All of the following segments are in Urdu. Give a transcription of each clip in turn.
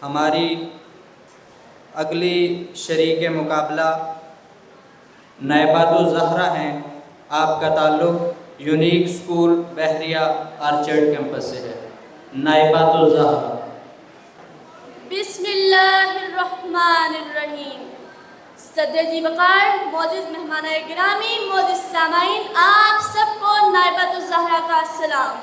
ہماری اگلی شریک مقابلہ نائبات الزہرا ہیں. آپ کا تعلق یونیک اسکول بحریہ آرچرڈ کیمپس سے ہے. نائبات الزہرا. بسم اللہ الرحمن الرحیم. صدر جی وقار، معزز مہمان گرامی، معزز سامعین، آپ سب کو نائبات الزہرا کا سلام.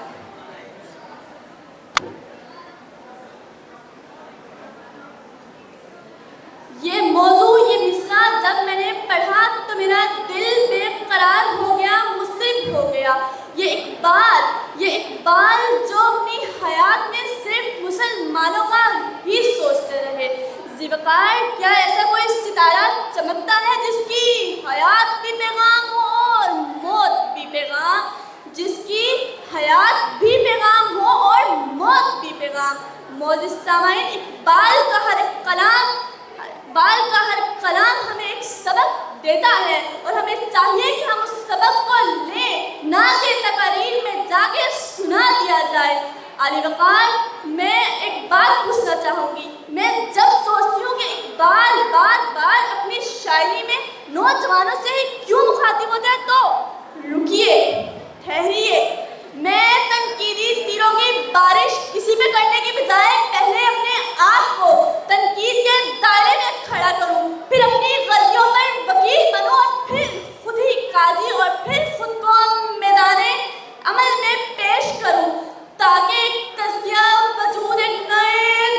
یہ موضوع، یہ مصرع جب میں نے پڑھا تو میرا دل بے قرار ہو گیا، مضطرب ہو گیا. یہ اقبال جو اپنی حیات میں صرف مسلمانوں کا ہی سوچتے رہے. ذوالفقار، کیا ایسا کوئی ستارہ چمکتا ہے جس کی حیات بھی پیغام ہو اور موت بھی پیغام، جس کی حیات بھی پیغام ہو اور موت بھی پیغام؟ معزز سامعین، اقبال کا ہر کلام ہمیں ایک سبق دیتا ہے اور ہمیں چاہیے کہ ہم اس سبق کو لیں، نہ کہ تقاریر میں جا کے سنا دیا جائے. علی وقار، میں ایک بات پوچھنا چاہوں گی. میں جب سوچتی ہوں کہ اقبال بار بار اپنی شاعری میں نوجوانوں سے ہی کیوں مخاطب ہوتا ہے، تو رکیے، ٹھہریے. میں تنقیدی تیروں کی بارش کسی پہ کرنے کی بجائے پہلے اپنے آپ کو تنقید کے دائرے میں کھڑا کروں، پھر اپنی غلطیوں پر وکیل بنوں اور پھر خود ہی قاضی اور پھر خود کو میدان عمل میں پیش کروں، تاکہ ایک تزکیہ وجود ایک نئے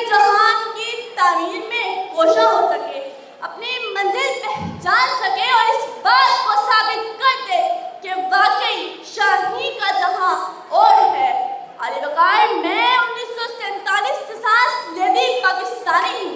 جہان کی تعمیر میں کوشاں ہو سکے، اپنی منزل پہچان سکے اور اس بات کو ثابت کر دے کہ واقعی شاہی کا جہاں اور ہے. علی وقار، میں 1947 سے سانس لیتی پاکستانی ہوں.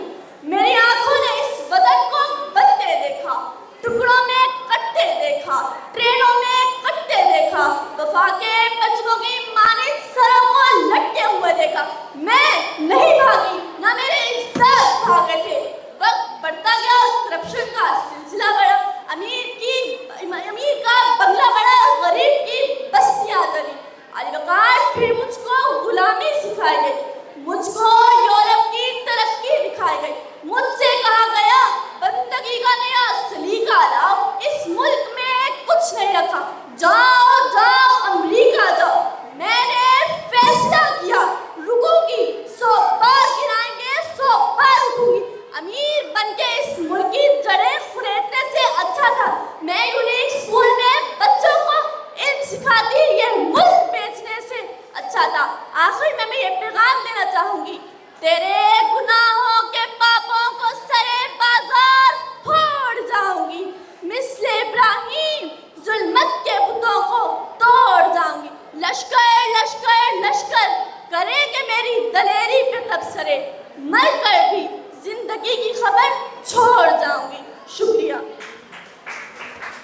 میری آنکھوں نے اس وطن کو بنتے دیکھا، ٹکڑوں میں کٹتے دیکھا، ٹرینوں میں کٹتے دیکھا، وفا کے بچوں کی مانند سروں کو لٹتے ہوئے دیکھا. میں نہیں بھاگی، نہ میرے اجداد بھاگے تھے. وقت بڑھتا گیا، کرپشن کا سلسلہ بڑھا، امیر کا بنگلہ بڑا، غریب کی بستیاں چلی. علی وقار، پھر مجھ کو غلامی سکھائی گئی، مجھ کو یورپ کی ترقی دکھائی گئی. مجھ سے کہا گیا بندگی کا نیا سلیقہ لاؤ، اس ملک میں کچھ نہیں رکھا، جاؤ جاؤ امریکہ جاؤ. میں نے فیصلہ کیا، رکوں گی، 100 بار گرائیں گے 100 بار اٹھوں گی. امیر بن کے اس ملک کی جڑیں خریدنے سے اچھا تھا میں یونیک اسکول میں بچوں کو علم سکھاتی، یہ ملک بیچنے سے اچھا تھا. آخر میں یہ پیغام دینا چاہوں گی، تیرے گناہوں کے پاپوں کو سرے بازار پھوڑ جاؤں گی، مثل ابراہیم ظلمت کے بتوں کو توڑ جاؤں گی. لشکر لشکر لشکر کرے کہ میری دلیری پہ تبصرے، مر کر بھی زندگی کی خبر چھوڑ جاؤں گی.